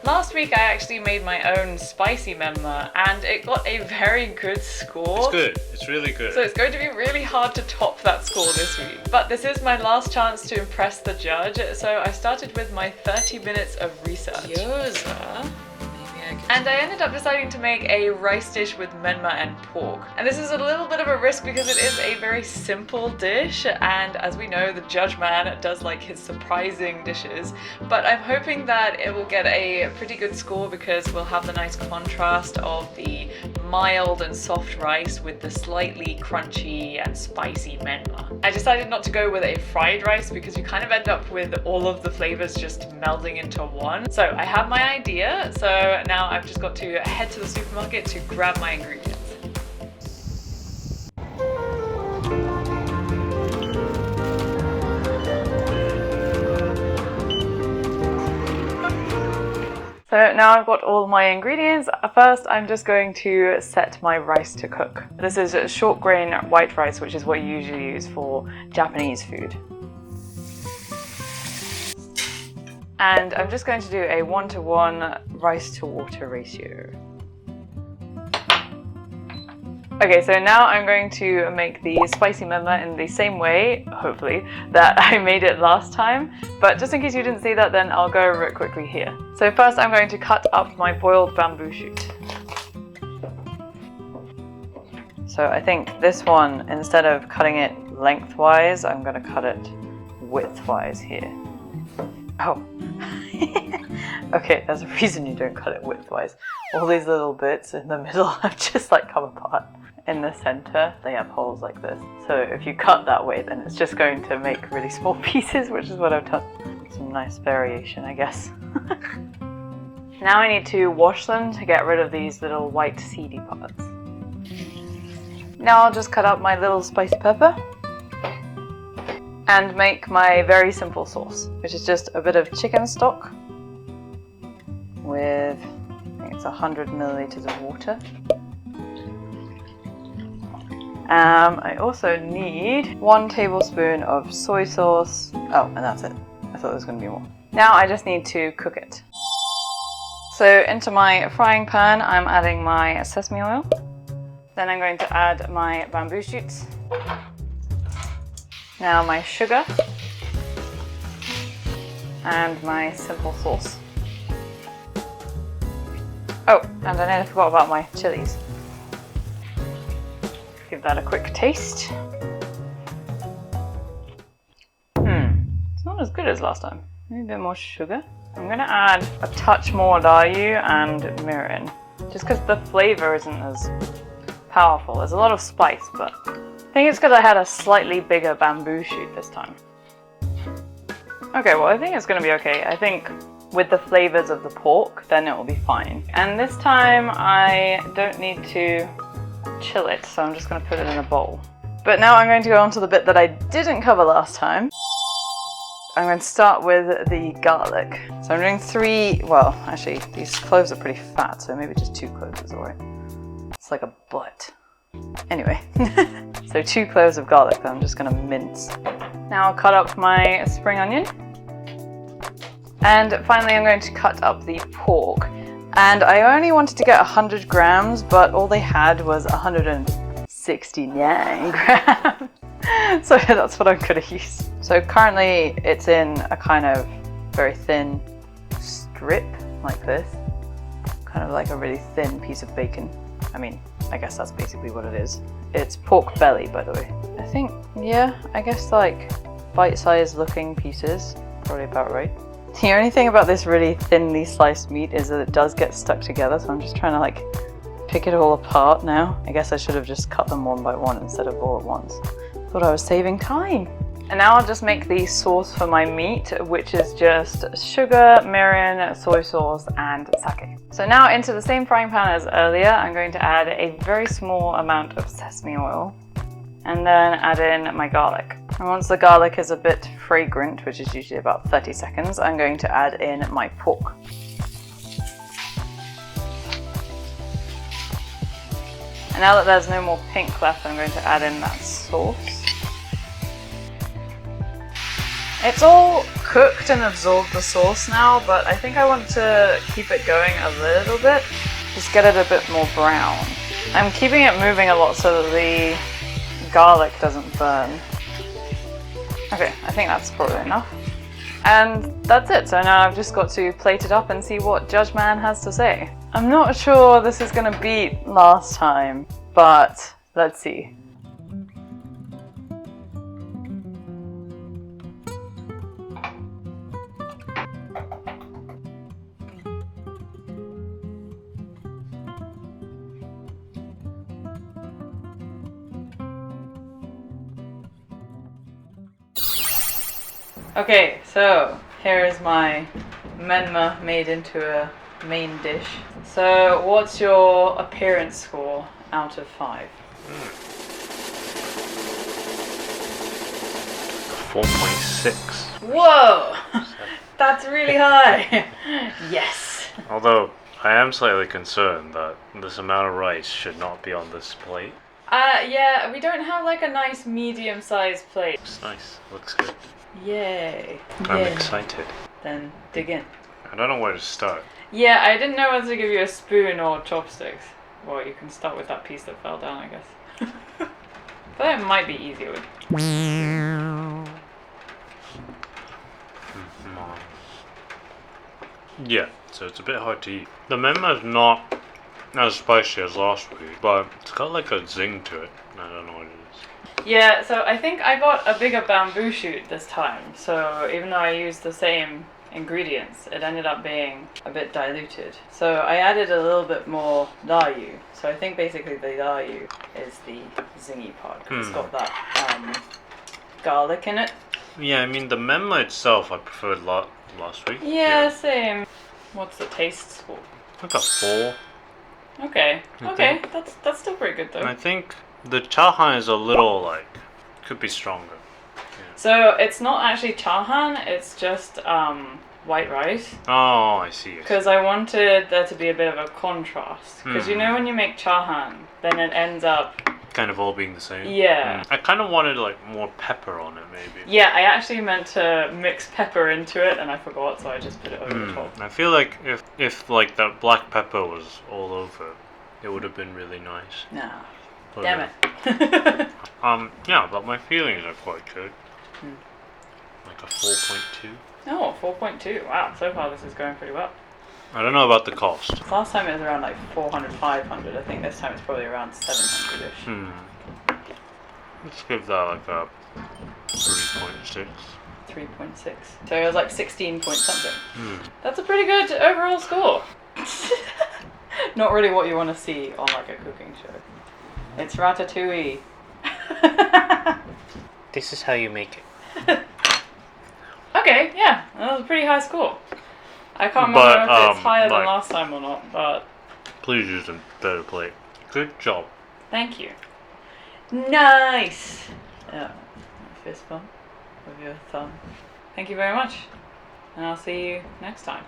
Last week I actually made my own spicy menma and it got a very good score. It's good. It's really good. So it's going to be really hard to top that score this week. But this is my last chance to impress the judge, so I started with my 30 minutes of research. Gyoza? And I ended up deciding to make a rice dish with menma and pork. And this is a little bit of a risk because it is a very simple dish, and as we know, the judge man does like his surprising dishes. But I'm hoping that it will get a pretty good score because we'll have the nice contrast of the mild and soft rice with the slightly crunchy and spicy menma. I decided not to go with a fried rice because you kind of end up with all of the flavors just melding into one. So I have my idea, so now I've just got to head to the supermarket to grab my ingredients. So now I've got all my ingredients. First, I'm just going to set my rice to cook. This is short grain white rice, which is what you usually use for Japanese food. And I'm just going to do a 1-to-1 rice to water ratio. Okay, so now I'm going to make the spicy menma in the same way, hopefully, that I made it last time. But just in case you didn't see that, then I'll go over it quickly here. So first I'm going to cut up my boiled bamboo shoot. So I think this one, instead of cutting it lengthwise, I'm going to cut it widthwise here. Oh. Okay, there's a reason you don't cut it widthwise. All these little bits in the middle have just like come apart. In the center, they have holes like this. So if you cut that way, then it's just going to make really small pieces, which is what I've done. Some nice variation, I guess. Now I need to wash them to get rid of these little white seedy parts. Now I'll just cut up my little spicy pepper and make my very simple sauce, which is just a bit of chicken stock with, I think it's 100 milliliters of water. I also need 1 tablespoon of soy sauce. Oh, and that's it. I thought there was going to be more. Now I just need to cook it. So into my frying pan, I'm adding my sesame oil. Then I'm going to add my bamboo shoots. Now my sugar. And my simple sauce. Oh, and I nearly forgot about my chilies. Give that a quick taste. It's not as good as last time. Maybe a bit more sugar. I'm gonna add a touch more La-yu and Mirin, just because the flavor isn't as powerful. There's a lot of spice, but I think it's because I had a slightly bigger bamboo shoot this time. Okay, well I think it's gonna be okay. I think with the flavors of the pork, then it will be fine. And this time I don't need to chill it, so I'm just going to put it in a bowl. But now I'm going to go on to the bit that I didn't cover last time. I'm going to start with the garlic. So I'm doing 3, well, actually these cloves are pretty fat, so maybe just 2 cloves is alright. It's like a butt. Anyway, so 2 cloves of garlic that I'm just going to mince. Now I'll cut up my spring onion. And finally I'm going to cut up the pork. And I only wanted to get 100 grams, but all they had was 169 grams. So that's what I'm going to use. So currently it's in a kind of very thin strip like this. Kind of like a really thin piece of bacon. I mean, I guess that's basically what it is. It's pork belly, by the way. I think, yeah, I guess like bite-sized looking pieces. Probably about right. The only thing about this really thinly sliced meat is that it does get stuck together, so I'm just trying to like pick it all apart now. I guess I should have just cut them one by one instead of all at once. Thought I was saving time. And now I'll just make the sauce for my meat, which is just sugar, mirin, soy sauce, and sake. So now into the same frying pan as earlier, I'm going to add a very small amount of sesame oil and then add in my garlic. And once the garlic is a bit fragrant, which is usually about 30 seconds, I'm going to add in my pork. And now that there's no more pink left, I'm going to add in that sauce. It's all cooked and absorbed the sauce now, but I think I want to keep it going a little bit. Just get it a bit more brown. I'm keeping it moving a lot so that the garlic doesn't burn. Okay, I think that's probably enough. And that's it. So now I've just got to plate it up and see what Judge Man has to say. I'm not sure this is gonna beat last time, but let's see. Okay, so here is my Menma made into a main dish. So what's your appearance score out of 5? 4.6. Whoa! That's really high! Yes! Although, I am slightly concerned that this amount of rice should not be on this plate. Yeah, we don't have like a nice medium-sized plate. Looks nice. Looks good. Yay. I'm excited. Then dig in. I don't know where to start. Yeah, I didn't know whether to give you a spoon or chopsticks. Well, you can start with that piece that fell down, I guess. But it might be easier with... Yeah, so it's a bit hard to eat. The Menma is not as spicy as last week, but it's got like a zing to it. I don't know what it is. Yeah, so I think I got a bigger bamboo shoot this time. So even though I used the same ingredients, it ended up being a bit diluted. So I added a little bit more La-yu. So I think basically the La-yu is the zingy part, because it's got that garlic in it. Yeah, I mean the Menma itself I preferred last week. Yeah, same. What's the taste score? Like a 4. Okay, okay, that's still pretty good though. And I think the chahan is a little like, could be stronger. So it's not actually chahan, it's just white rice. Oh, I see. Because I wanted there to be a bit of a contrast. Because you know when you make chahan, then it ends up... kind of all being the same. Yeah. I kind of wanted like more pepper on it maybe. Yeah, I actually meant to mix pepper into it and I forgot, so I just put it over the top. I feel like if like that black pepper was all over, it would have been really nice. Nah. But, Damn it. Yeah, but my feelings are quite good. Like a 4.2. Oh, 4.2. Wow, so far this is going pretty well. I don't know about the cost. Last time it was around like 400, 500. I think this time it's probably around 700-ish. Let's give that like a 3.6. 3.6. So it was like 16 point something. That's a pretty good overall score. Not really what you want to see on like a cooking show. It's ratatouille. This is how you make it. Okay, yeah, that was a pretty high score. I can't remember if it's higher than last time or not, but... Please use a better plate. Good job. Thank you. Nice! Yeah, fist bump with your thumb. Thank you very much, and I'll see you next time.